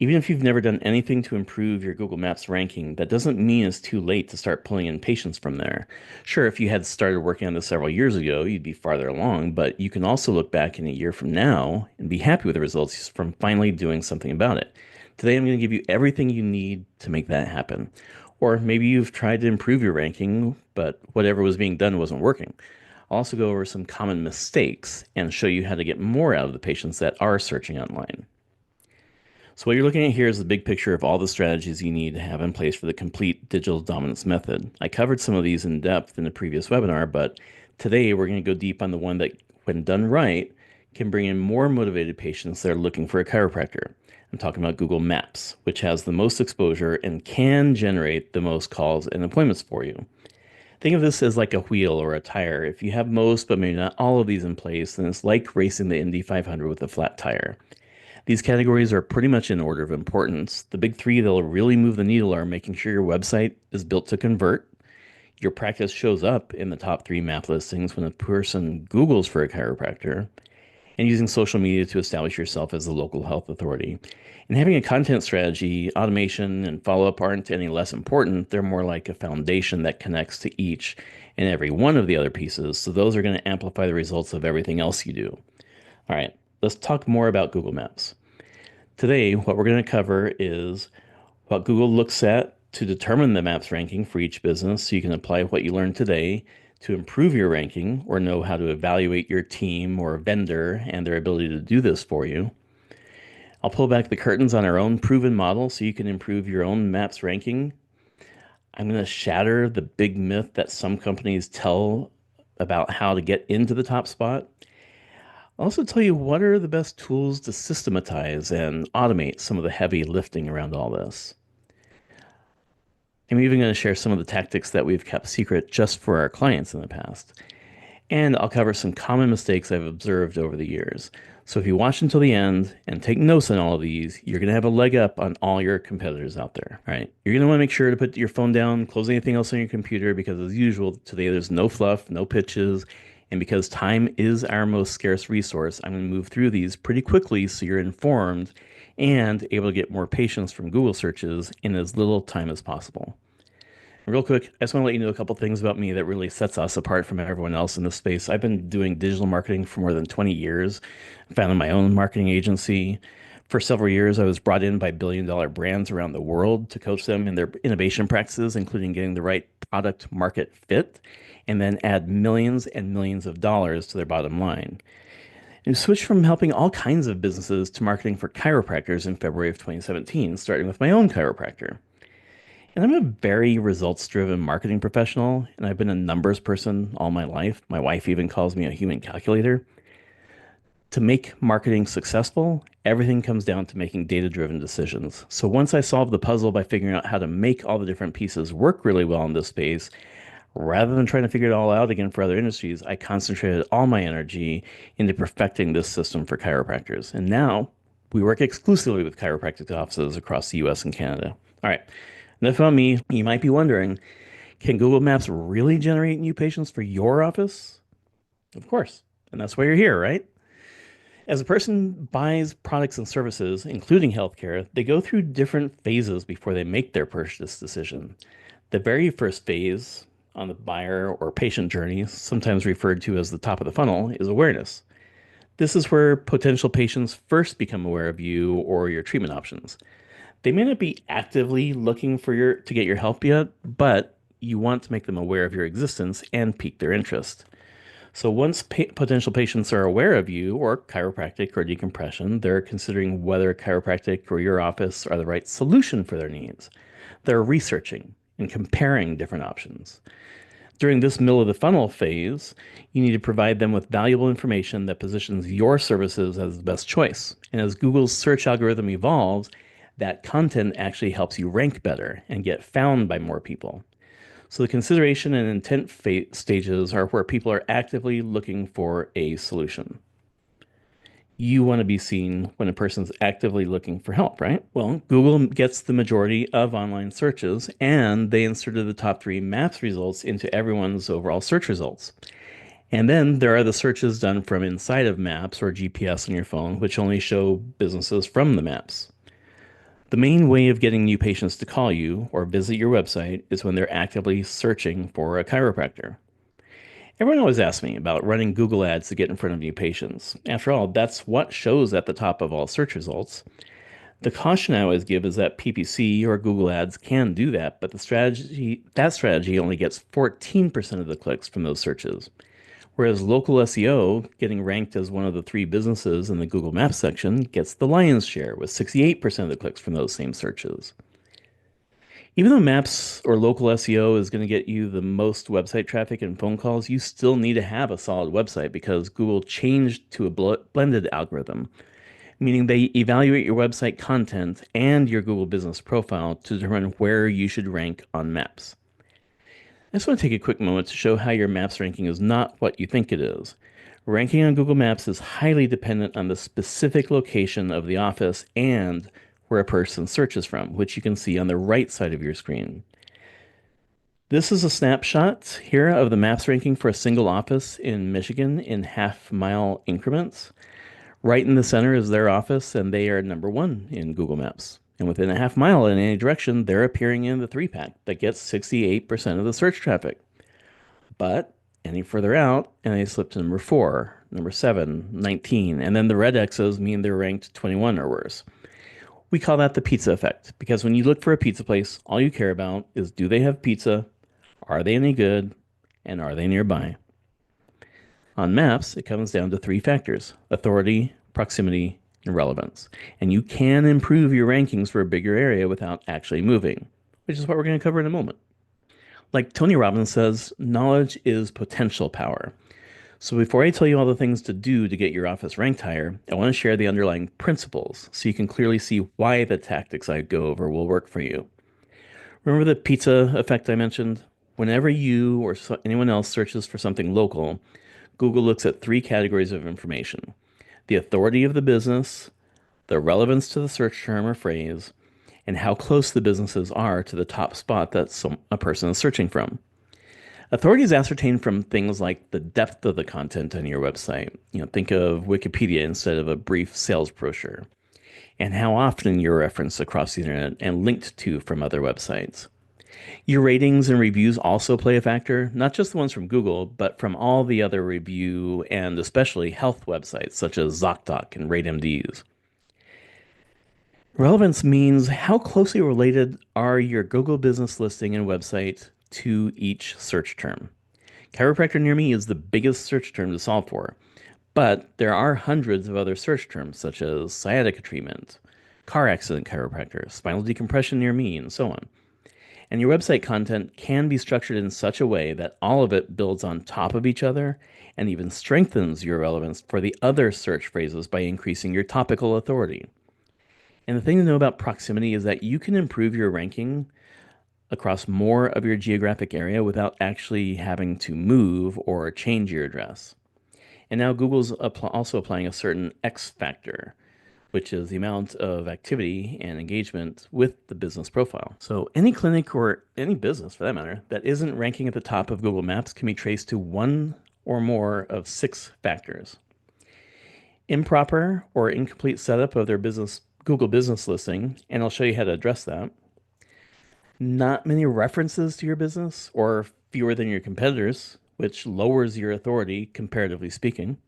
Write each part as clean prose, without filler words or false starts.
Even if you've never done anything to improve your Google Maps ranking, that doesn't mean it's too late to start pulling in patients from there. Sure, if you had started working on this several years ago, you'd be farther along, but you can also look back in a year from now and be happy with the results from finally doing something about it. Today, I'm going to give you everything you need to make that happen. Or maybe you've tried to improve your ranking, but whatever was being done wasn't working. I'll also go over some common mistakes and show you how to get more out of the patients that are searching online. So what you're looking at here is the big picture of all the strategies you need to have in place for the complete digital dominance method. I covered some of these in depth in the previous webinar, but today we're going to go deep on the one that, when done right, can bring in more motivated patients that are looking for a chiropractor. I'm talking about Google Maps, which has the most exposure and can generate the most calls and appointments for you. Think of this as like a wheel or a tire. If you have most, but maybe not all of these in place, then it's like racing the Indy 500 with a flat tire. These categories are pretty much in order of importance. The big three that'll really move the needle are making sure your website is built to convert, your practice shows up in the top three map listings when a person Googles for a chiropractor, and using social media to establish yourself as a local health authority. And having a content strategy, automation, and follow up aren't any less important. They're more like a foundation that connects to each and every one of the other pieces. So those are going to amplify the results of everything else you do. All right, let's talk more about Google Maps. Today, what we're going to cover is what Google looks at to determine the Maps ranking for each business so you can apply what you learned today to improve your ranking or know how to evaluate your team or vendor and their ability to do this for you. I'll pull back the curtains on our own proven model so you can improve your own Maps ranking. I'm going to shatter the big myth that some companies tell about how to get into the top spot. I'll also tell you what are the best tools to systematize and automate some of the heavy lifting around all this. I'm even going to share some of the tactics that we've kept secret just for our clients in the past. And I'll cover some common mistakes I've observed over the years. So if you watch until the end and take notes on all of these, you're going to have a leg up on all your competitors out there. All right. You're going to want to make sure to put your phone down, close anything else on your computer, because as usual, today there's no fluff, no pitches. And because time is our most scarce resource, I'm going to move through these pretty quickly so you're informed and able to get more patients from Google searches in as little time as possible. Real quick, I just want to let you know a couple things about me that really sets us apart from everyone else in this space. I've been doing digital marketing for more than 20 years. I founded my own marketing agency. For several years, I was brought in by billion-dollar brands around the world to coach them in their innovation practices, including getting the right product market fit, and then add millions and millions of dollars to their bottom line. And switched from helping all kinds of businesses to marketing for chiropractors in February of 2017, starting with my own chiropractor. And I'm a very results driven marketing professional, and I've been a numbers person all my life. My wife even calls me a human calculator. To make marketing successful, everything comes down to making data driven decisions. So once I solved the puzzle by figuring out how to make all the different pieces work really well in this space, rather than trying to figure it all out again for other industries, I concentrated all my energy into perfecting this system for chiropractors. And now we work exclusively with chiropractic offices across the US and Canada. All right. Enough about me. You might be wondering, can Google Maps really generate new patients for your office? Of course. And that's why you're here, right? As a person buys products and services, including healthcare, they go through different phases before they make their purchase decision. The very first phase on the buyer or patient journey, sometimes referred to as the top of the funnel, is awareness. This is where potential patients first become aware of you or your treatment options. They may not be actively looking for to get your help yet, but you want to make them aware of your existence and pique their interest. So once potential patients are aware of you or chiropractic or decompression, they're considering whether chiropractic or your office are the right solution for their needs. They're researching and comparing different options. During this middle of the funnel phase, you need to provide them with valuable information that positions your services as the best choice. And as Google's search algorithm evolves, that content actually helps you rank better and get found by more people. So the consideration and intent stages are where people are actively looking for a solution. You want to be seen when a person's actively looking for help, right? Well, Google gets the majority of online searches, and they inserted the top three maps results into everyone's overall search results. And then there are the searches done from inside of maps or GPS on your phone, which only show businesses from the maps. The main way of getting new patients to call you or visit your website is when they're actively searching for a chiropractor. Everyone always asks me about running Google ads to get in front of new patients. After all, that's what shows at the top of all search results. The caution I always give is that PPC or Google ads can do that, but that strategy only gets 14% of the clicks from those searches. Whereas local SEO, getting ranked as one of the three businesses in the Google Maps section, gets the lion's share with 68% of the clicks from those same searches. Even though Maps or local SEO is going to get you the most website traffic and phone calls, you still need to have a solid website because Google changed to a blended algorithm, meaning they evaluate your website content and your Google business profile to determine where you should rank on Maps. I just want to take a quick moment to show how your Maps ranking is not what you think it is. Ranking on Google Maps is highly dependent on the specific location of the office and where a person searches from, which you can see on the right side of your screen. This is a snapshot here of the Maps ranking for a single office in Michigan in half-mile increments. Right in the center is their office, and they are number one in Google Maps. And within a half mile in any direction, they're appearing in the three pack that gets 68% of the search traffic. But any further out, and they slip to number four, number seven, 19, and then the red X's mean they're ranked 21 or worse. We call that the pizza effect because when you look for a pizza place, all you care about is do they have pizza, are they any good, and are they nearby? On maps, it comes down to three factors: authority, proximity, and relevance. And you can improve your rankings for a bigger area without actually moving, which is what we're going to cover in a moment. Like Tony Robbins says, knowledge is potential power. So before I tell you all the things to do to get your office ranked higher, I want to share the underlying principles so you can clearly see why the tactics I go over will work for you. Remember the pizza effect I mentioned? Whenever you or anyone else searches for something local, Google looks at three categories of information: the authority of the business, the relevance to the search term or phrase, and how close the businesses are to the top spot that a person is searching from. Authority is ascertained from things like the depth of the content on your website. Think of Wikipedia instead of a brief sales brochure, and how often you're referenced across the internet and linked to from other websites. Your ratings and reviews also play a factor, not just the ones from Google, but from all the other review and especially health websites such as ZocDoc and RateMDs. Relevance means how closely related are your Google business listing and website to each search term. Chiropractor near me is the biggest search term to solve for, but there are hundreds of other search terms such as sciatica treatment, car accident chiropractor, spinal decompression near me, and so on. And your website content can be structured in such a way that all of it builds on top of each other and even strengthens your relevance for the other search phrases by increasing your topical authority. And the thing to know about proximity is that you can improve your ranking across more of your geographic area without actually having to move or change your address. And now Google's also applying a certain X factor, which is the amount of activity and engagement with the business profile. So any clinic or any business for that matter that isn't ranking at the top of Google Maps can be traced to one or more of six factors: improper or incomplete setup of their Google business listing, and I'll show you how to address that. Not many references to your business, or fewer than your competitors, which lowers your authority comparatively speaking.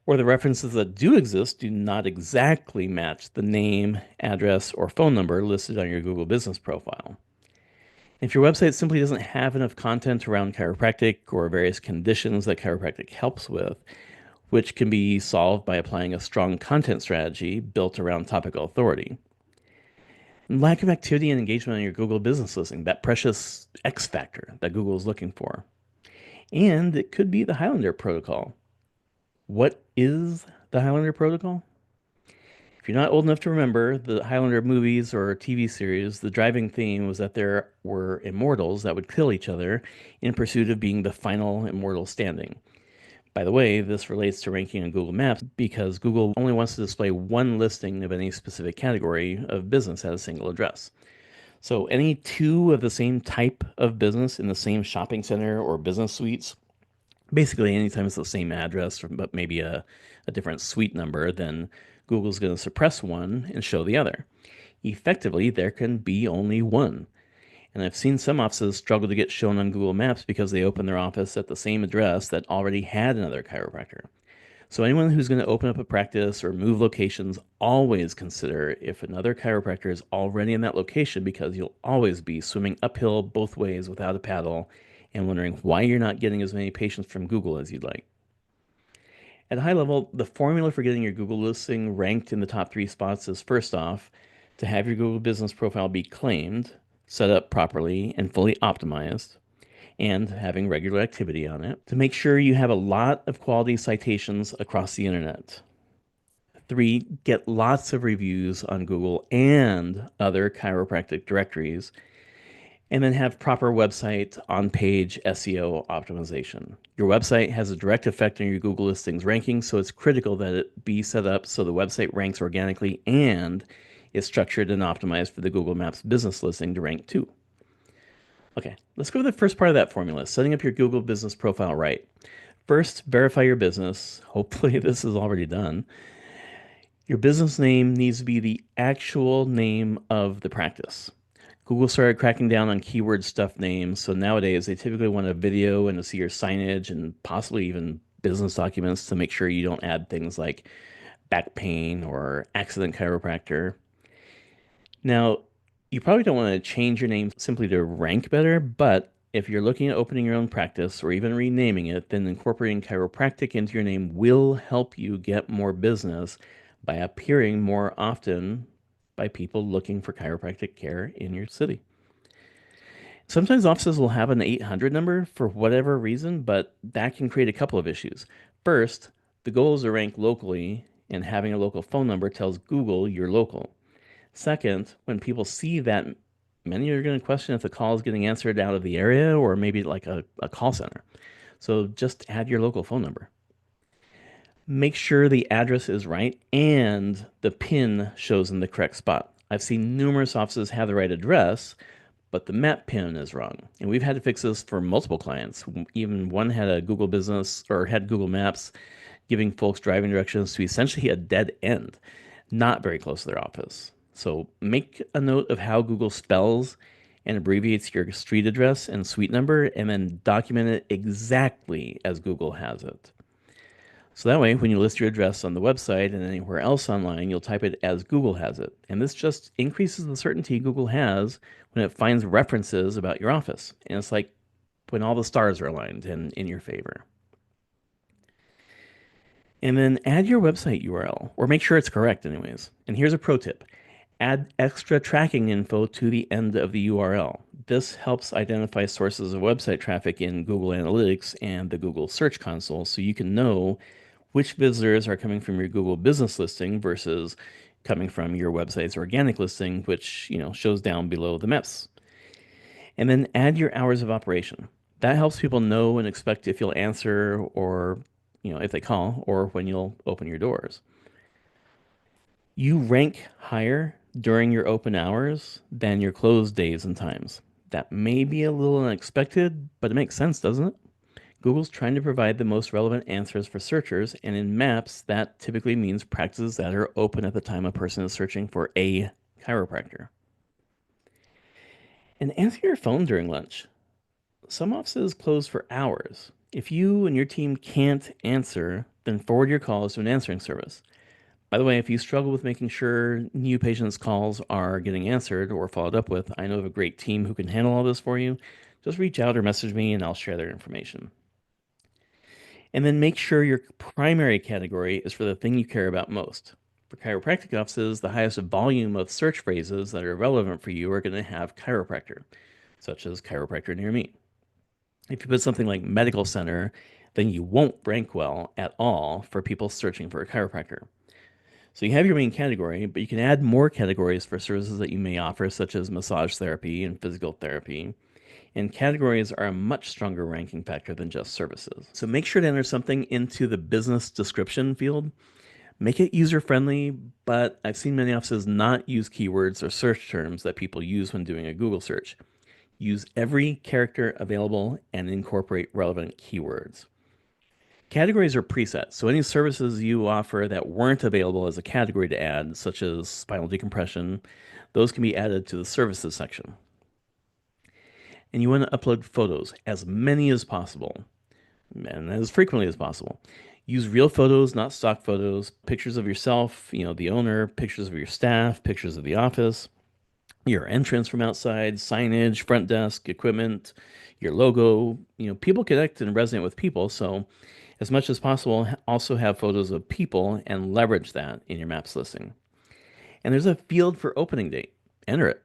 Or the references that do exist do not exactly match the name, address, or phone number listed on your Google business profile. If your website simply doesn't have enough content around chiropractic or various conditions that chiropractic helps with, which can be solved by applying a strong content strategy built around topical authority. And lack of activity and engagement on your Google business listing, that precious X factor that Google is looking for. And it could be the Highlander protocol. What is the Highlander protocol? If you're not old enough to remember the Highlander movies or TV series, the driving theme was that there were immortals that would kill each other in pursuit of being the final immortal standing. By the way, this relates to ranking on Google Maps because Google only wants to display one listing of any specific category of business at a single address. So any two of the same type of business in the same shopping center or business suites, basically anytime it's the same address, but maybe a different suite number, then Google's going to suppress one and show the other. Effectively, there can be only one. And I've seen some offices struggle to get shown on Google Maps because they opened their office at the same address that already had another chiropractor. So anyone who's going to open up a practice or move locations, always consider if another chiropractor is already in that location because you'll always be swimming uphill both ways without a paddle and wondering why you're not getting as many patients from Google as you'd like. At a high level, the formula for getting your Google listing ranked in the top three spots is first off, to have your Google business profile be claimed, set up properly, and fully optimized, and having regular activity on it to make sure you have a lot of quality citations across the internet. Three, get lots of reviews on Google and other chiropractic directories, and then have proper website on page SEO optimization. Your website has a direct effect on your Google listings ranking, so it's critical that it be set up so the website ranks organically and is structured and optimized for the Google Maps business listing to rank too. Okay, let's go to the first part of that formula, setting up your Google business profile right. First, verify your business. Hopefully, this is already done. Your business name needs to be the actual name of the practice. Google started cracking down on keyword stuff names, so nowadays they typically want a video and to see your signage and possibly even business documents to make sure you don't add things like back pain or accident chiropractor. Now, you probably don't want to change your name simply to rank better, but if you're looking at opening your own practice or even renaming it, then incorporating chiropractic into your name will help you get more business by appearing more often by people looking for chiropractic care in your city. Sometimes offices will have an 800 number for whatever reason, but that can create a couple of issues. First, the goal is to rank locally, and having a local phone number tells Google you're local. Second, when people see that, many are going to question if the call is getting answered out of the area or maybe like a call center. So just add your local phone number. Make sure the address is right and the PIN shows in the correct spot. I've seen numerous offices have the right address, but the map PIN is wrong. And we've had to fix this for multiple clients. Even one had a Google business or had Google Maps giving folks driving directions to essentially a dead end, not very close to their office. So make a note of how Google spells and abbreviates your street address and suite number, and then document it exactly as Google has it. So that way, when you list your address on the website and anywhere else online, you'll type it as Google has it. And this just increases the certainty Google has when it finds references about your office. And it's like when all the stars are aligned and in your favor. And then add your website URL, or make sure it's correct, anyways. And here's a pro tip: add extra tracking info to the end of the URL. This helps identify sources of website traffic in Google Analytics and the Google Search Console so you can know which visitors are coming from your Google business listing versus coming from your website's organic listing, which, shows down below the maps. And then add your hours of operation. That helps people know and expect if you'll answer or, if they call or when you'll open your doors. You rank higher during your open hours than your closed days and times. That may be a little unexpected, but it makes sense, doesn't it? Google's trying to provide the most relevant answers for searchers, and in maps, that typically means practices that are open at the time a person is searching for a chiropractor. And answer your phone during lunch. Some offices close for hours. If you and your team can't answer, then forward your calls to an answering service. By the way, if you struggle with making sure new patients' calls are getting answered or followed up with, I know of a great team who can handle all this for you. Just reach out or message me and I'll share their information. And then make sure your primary category is for the thing you care about most. For chiropractic offices, the highest volume of search phrases that are relevant for you are going to have chiropractor, such as chiropractor near me. If you put something like medical center, then you won't rank well at all for people searching for a chiropractor. So you have your main category, but you can add more categories for services that you may offer, such as massage therapy and physical therapy. And categories are a much stronger ranking factor than just services. So make sure to enter something into the business description field. Make it user friendly, but I've seen many offices not use keywords or search terms that people use when doing a Google search. Use every character available and incorporate relevant keywords. Categories are preset, so any services you offer that weren't available as a category to add, such as spinal decompression, Those can be added to the services section. And you want to upload photos, as many as possible, and as frequently as possible. Use real photos, not stock photos, pictures of yourself, the owner, pictures of your staff, pictures of the office, your entrance from outside, signage, front desk, equipment, your logo. People connect and resonate with people, so as much as possible, also have photos of people and leverage that in your maps listing. And there's a field for opening date. Enter it.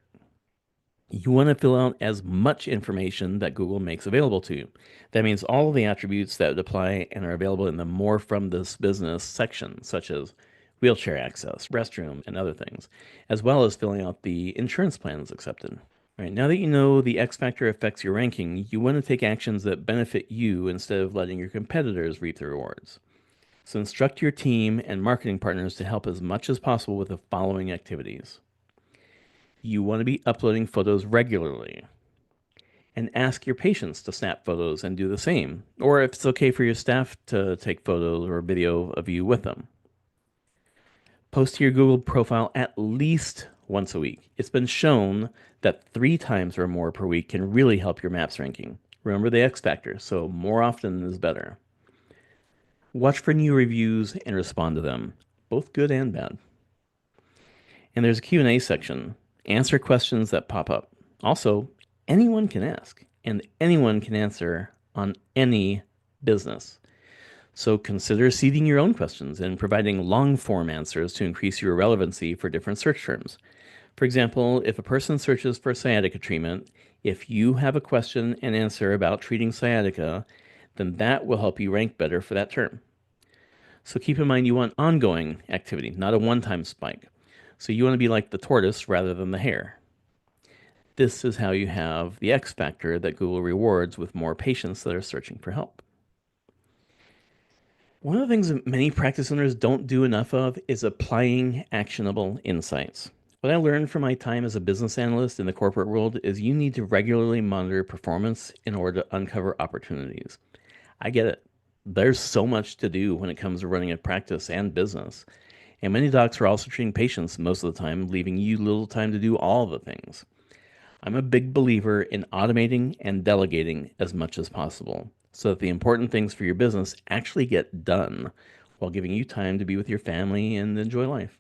You want to fill out as much information that Google makes available to you. That means all of the attributes that would apply and are available in the More from this business section, such as wheelchair access, restroom, and other things, as well as filling out the insurance plans accepted. All right, now that you know the X factor affects your ranking, you want to take actions that benefit you instead of letting your competitors reap the rewards. So instruct your team and marketing partners to help as much as possible with the following activities. You want to be uploading photos regularly and ask your patients to snap photos and do the same, or if it's okay for your staff to take photos or video of you with them. Post to your Google profile at least once a week. It's been shown that 3 times or more per week can really help your maps ranking. Remember the X factor, so more often is better. Watch for new reviews and respond to them, both good and bad. And there's a Q&A section. Answer questions that pop up. Also, anyone can ask, and anyone can answer on any business. So consider seeding your own questions and providing long form answers to increase your relevancy for different search terms. For example, if a person searches for sciatica treatment, if you have a question and answer about treating sciatica, then that will help you rank better for that term. So keep in mind you want ongoing activity, not a one-time spike. So you want to be like the tortoise rather than the hare. This is how you have the X factor that Google rewards with more patients that are searching for help. One of the things that many practice owners don't do enough of is applying actionable insights. What I learned from my time as a business analyst in the corporate world is you need to regularly monitor performance in order to uncover opportunities. I get it. There's so much to do when it comes to running a practice and business. And many docs are also treating patients most of the time, leaving you little time to do all the things. I'm a big believer in automating and delegating as much as possible so that the important things for your business actually get done while giving you time to be with your family and enjoy life.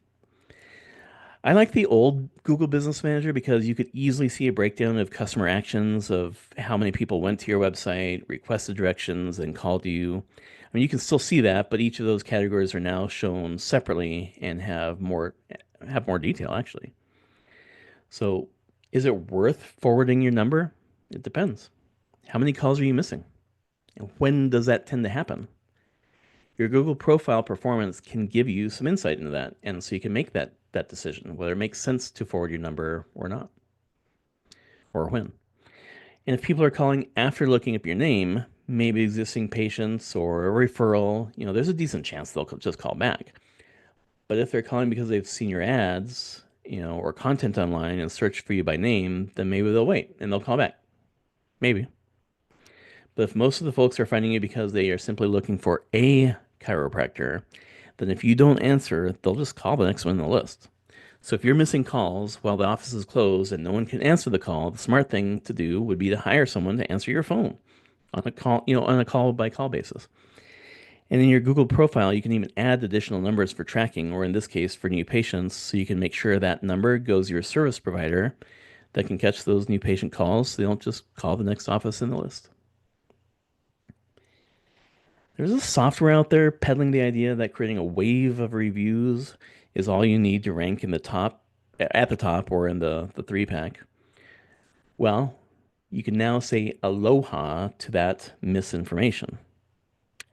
I like the old Google Business Manager because you could easily see a breakdown of customer actions, of how many people went to your website, requested directions, and called you. I mean, you can still see that, but each of those categories are now shown separately and have more detail actually. So, is it worth forwarding your number? It depends. How many calls are you missing? And when does that tend to happen? Your Google profile performance can give you some insight into that, and so you can make that decision whether it makes sense to forward your number or not, or when. And if people are calling after looking up your name, maybe existing patients or a referral, there's a decent chance they'll just call back. But if they're calling because they've seen your ads, or content online and search for you by name, then maybe they'll wait and they'll call back. Maybe. But if most of the folks are finding you because they are simply looking for a chiropractor, then if you don't answer, they'll just call the next one on the list. So if you're missing calls while the office is closed and no one can answer the call, the smart thing to do would be to hire someone to answer your phone on a call by call basis. And in your Google profile, you can even add additional numbers for tracking, or in this case, for new patients, so you can make sure that number goes to your service provider that can catch those new patient calls so they don't just call the next office in the list. There's a software out there peddling the idea that creating a wave of reviews is all you need to rank in the top, at the top, or in the three pack. Well, you can now say aloha to that misinformation.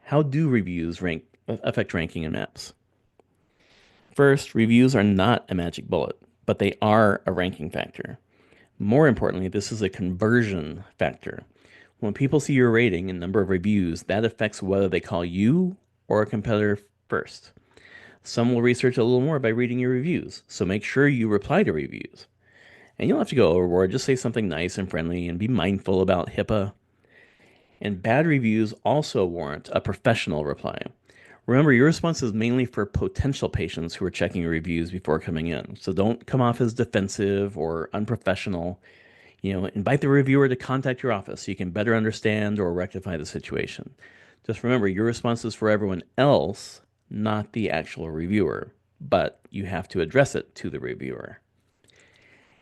How do reviews affect ranking in maps? First, reviews are not a magic bullet, but they are a ranking factor. More importantly, this is a conversion factor. When people see your rating and number of reviews, that affects whether they call you or a competitor first. Some will research a little more by reading your reviews, so make sure you reply to reviews. And you don't have to go overboard, just say something nice and friendly and be mindful about HIPAA. And bad reviews also warrant a professional reply. Remember, your response is mainly for potential patients who are checking your reviews before coming in. So don't come off as defensive or unprofessional. Invite the reviewer to contact your office so you can better understand or rectify the situation. Just remember, your response is for everyone else, not the actual reviewer, but you have to address it to the reviewer.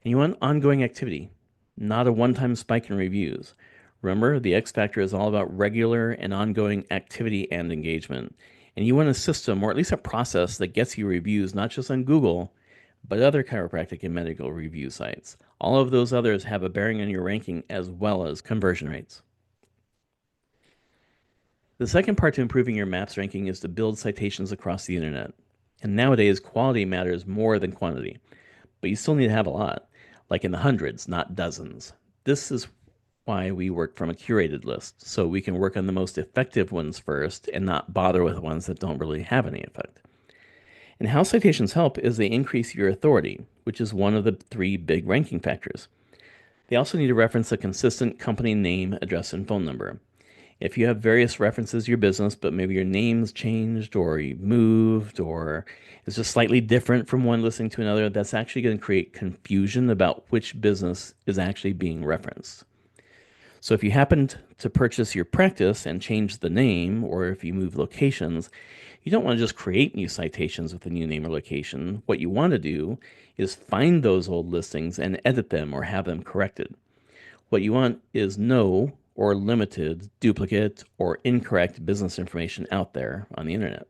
And you want ongoing activity, not a one time spike in reviews. Remember, the X Factor is all about regular and ongoing activity and engagement. And you want a system, or at least a process, that gets you reviews not just on Google, but other chiropractic and medical review sites. All of those others have a bearing on your ranking as well as conversion rates. The second part to improving your MAPS ranking is to build citations across the internet. And nowadays, quality matters more than quantity, but you still need to have a lot, like in the hundreds, not dozens. This is why we work from a curated list, so we can work on the most effective ones first and not bother with ones that don't really have any effect. And how citations help is they increase your authority, which is one of the three big ranking factors. They also need to reference a consistent company name, address, and phone number. If you have various references to your business, but maybe your name's changed or you moved or it's just slightly different from one listing to another, that's actually going to create confusion about which business is actually being referenced. So if you happened to purchase your practice and change the name, or if you move locations, you don't want to just create new citations with a new name or location. What you want to do is find those old listings and edit them or have them corrected. What you want is no or limited duplicate or incorrect business information out there on the internet.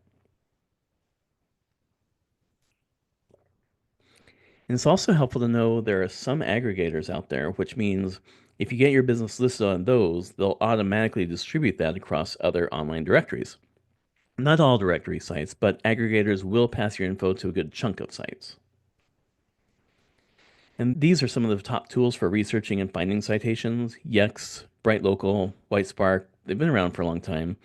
And it's also helpful to know there are some aggregators out there, which means if you get your business listed on those, they'll automatically distribute that across other online directories. Not all directory sites, but aggregators will pass your info to a good chunk of sites. And these are some of the top tools for researching and finding citations: Yext, BrightLocal, WhiteSpark. They've been around for a long time.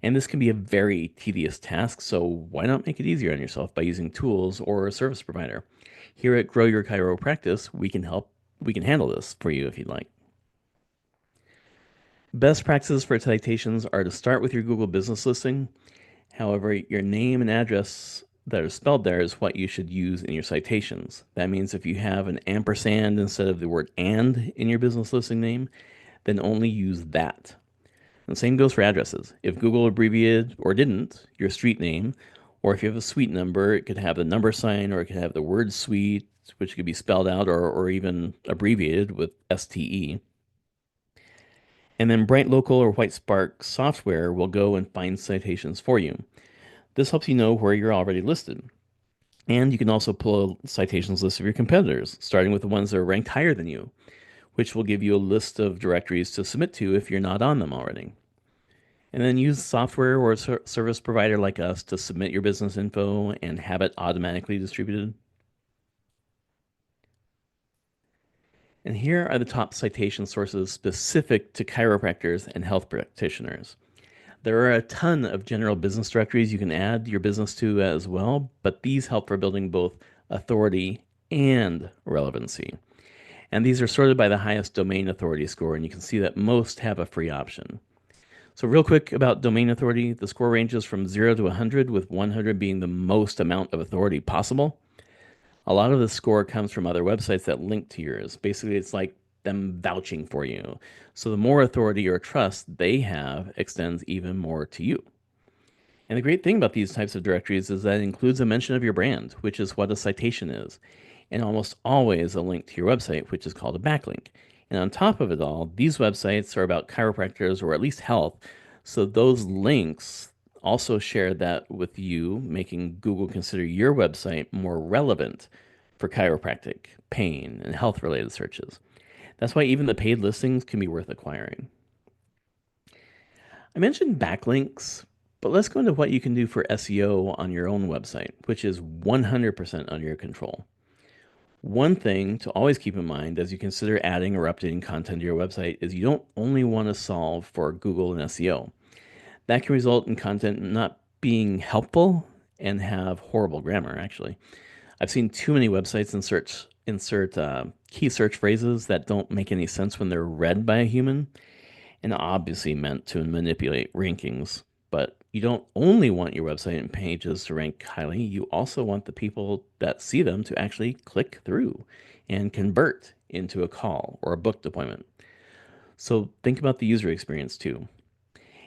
And this can be a very tedious task, so why not make it easier on yourself by using tools or a service provider? Here at Grow Your Chiropractic, we can handle this for you if you'd like. Best practices for citations are to start with your Google business listing. However, your name and address that are spelled there is what you should use in your citations. That means if you have an ampersand instead of the word and in your business listing name, then only use that. And the same goes for addresses. If Google abbreviated or didn't your street name, or if you have a suite number, it could have the number sign or it could have the word suite, which could be spelled out or even abbreviated with STE. And then Bright Local or WhiteSpark software will go and find citations for you. This helps you know where you're already listed. And you can also pull a citations list of your competitors, starting with the ones that are ranked higher than you, which will give you a list of directories to submit to if you're not on them already. And then use software or a service provider like us to submit your business info and have it automatically distributed. And here are the top citation sources specific to chiropractors and health practitioners. There are a ton of general business directories you can add your business to as well, but these help for building both authority and relevancy. And these are sorted by the highest domain authority score, and you can see that most have a free option. So real quick about domain authority, the score ranges from 0 to 100, with 100 being the most amount of authority possible. A lot of the score comes from other websites that link to yours. Basically, it's like them vouching for you. So the more authority or trust they have extends even more to you. And the great thing about these types of directories is that it includes a mention of your brand, which is what a citation is, and almost always a link to your website, which is called a backlink. And on top of it all, these websites are about chiropractors or at least health, so those links also share that with you, making Google consider your website more relevant for chiropractic, pain, and health related searches. That's why even the paid listings can be worth acquiring. I mentioned backlinks, but let's go into what you can do for SEO on your own website, which is 100% under your control. One thing to always keep in mind as you consider adding or updating content to your website is you don't only want to solve for Google and SEO. That can result in content not being helpful and have horrible grammar, actually. I've seen too many websites insert key search phrases that don't make any sense when they're read by a human, and obviously meant to manipulate rankings, but You don't only want your website and pages to rank highly, you also want the people that see them to actually click through and convert into a call or a booked appointment. So think about the user experience too.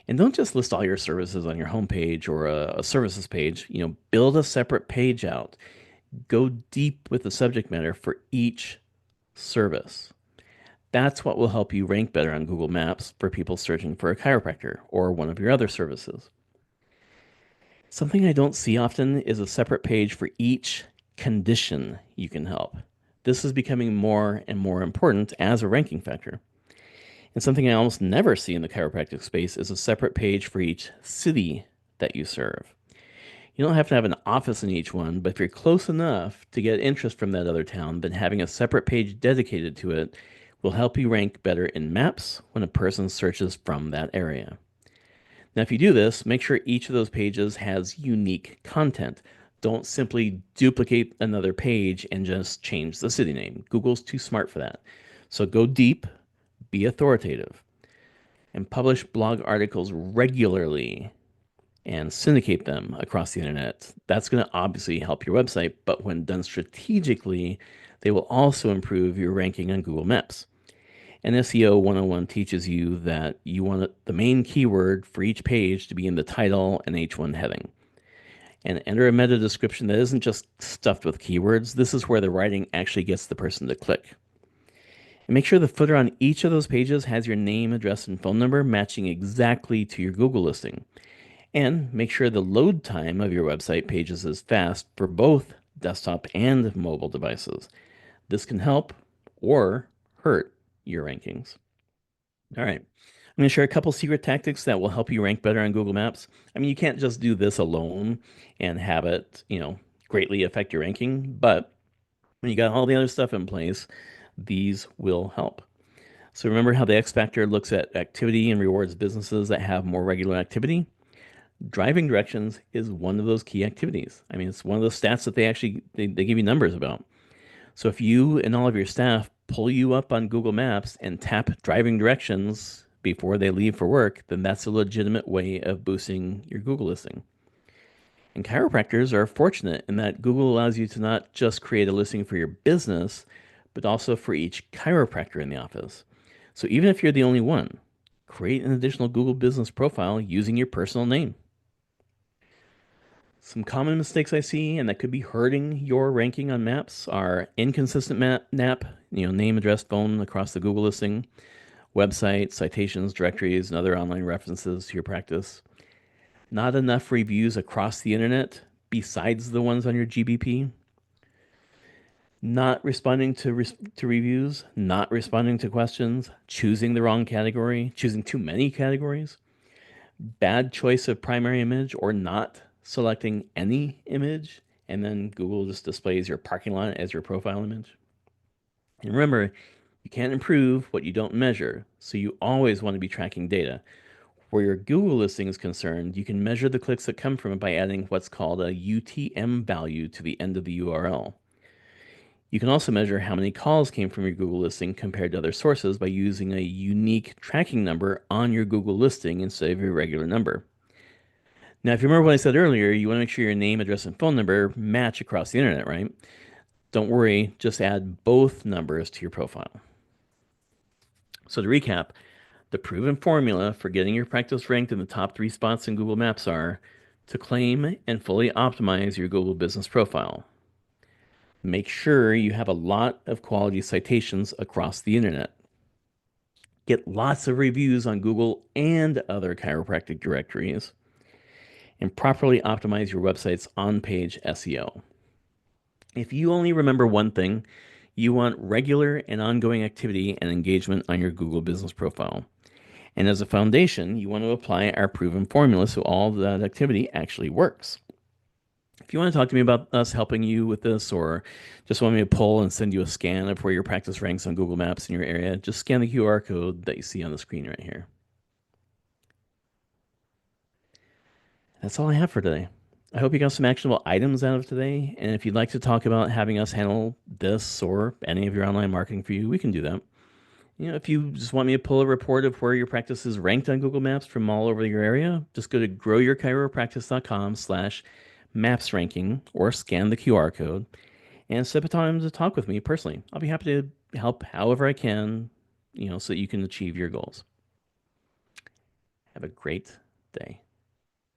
And don't just list all your services on your homepage or a services page. Build a separate page out. Go deep with the subject matter for each service. That's what will help you rank better on Google Maps for people searching for a chiropractor or one of your other services. Something I don't see often is a separate page for each condition you can help. This is becoming more and more important as a ranking factor. And something I almost never see in the chiropractic space is a separate page for each city that you serve. You don't have to have an office in each one, but if you're close enough to get interest from that other town, then having a separate page dedicated to it will help you rank better in maps when a person searches from that area. Now, if you do this, make sure each of those pages has unique content. Don't simply duplicate another page and just change the city name. Google's too smart for that. So go deep, be authoritative, and publish blog articles regularly and syndicate them across the internet. That's going to obviously help your website, but when done strategically, they will also improve your ranking on Google Maps. And SEO 101 teaches you that you want the main keyword for each page to be in the title and H1 heading. And enter a meta description that isn't just stuffed with keywords. This is where the writing actually gets the person to click. And make sure the footer on each of those pages has your name, address, and phone number matching exactly to your Google listing. And make sure the load time of your website pages is fast for both desktop and mobile devices. This can help or hurt your rankings. All right. I'm going to share a couple secret tactics that will help you rank better on Google Maps. I mean, you can't just do this alone and have it, greatly affect your ranking, but when you got all the other stuff in place, these will help. So remember how the X Factor looks at activity and rewards businesses that have more regular activity? Driving directions is one of those key activities. I mean, it's one of those stats that they give you numbers about. So if you and all of your staff pull you up on Google Maps and tap driving directions before they leave for work, then that's a legitimate way of boosting your Google listing. And chiropractors are fortunate in that Google allows you to not just create a listing for your business, but also for each chiropractor in the office. So even if you're the only one, create an additional Google business profile using your personal name. Some common mistakes I see and that could be hurting your ranking on maps are inconsistent map, name, address, phone across the Google listing, website, citations, directories, and other online references to your practice. Not enough reviews across the internet besides the ones on your GBP. Not responding to reviews, not responding to questions, choosing the wrong category, choosing too many categories, bad choice of primary image or not selecting any image, and then Google just displays your parking lot as your profile image. And remember, you can't improve what you don't measure, so you always want to be tracking data. Where your Google listing is concerned, you can measure the clicks that come from it by adding what's called a UTM value to the end of the URL. You can also measure how many calls came from your Google listing compared to other sources by using a unique tracking number on your Google listing instead of your regular number. Now, if you remember what I said earlier, you want to make sure your name, address, and phone number match across the internet, right? Don't worry, just add both numbers to your profile. So to recap, the proven formula for getting your practice ranked in the top 3 spots in Google Maps are to claim and fully optimize your Google business profile. Make sure you have a lot of quality citations across the internet. Get lots of reviews on Google and other chiropractic directories. And properly optimize your website's on-page SEO. If you only remember one thing, you want regular and ongoing activity and engagement on your Google business profile. And as a foundation, you want to apply our proven formula so all of that activity actually works. If you want to talk to me about us helping you with this or just want me to pull and send you a scan of where your practice ranks on Google Maps in your area, just scan the QR code that you see on the screen right here. That's all I have for today. I hope you got some actionable items out of today. And if you'd like to talk about having us handle this or any of your online marketing for you, we can do that. If you just want me to pull a report of where your practice is ranked on Google Maps from all over your area, just go to growyourchiropractic.com/maps ranking or scan the QR code and set up a time to talk with me personally. I'll be happy to help however I can, so that you can achieve your goals. Have a great day.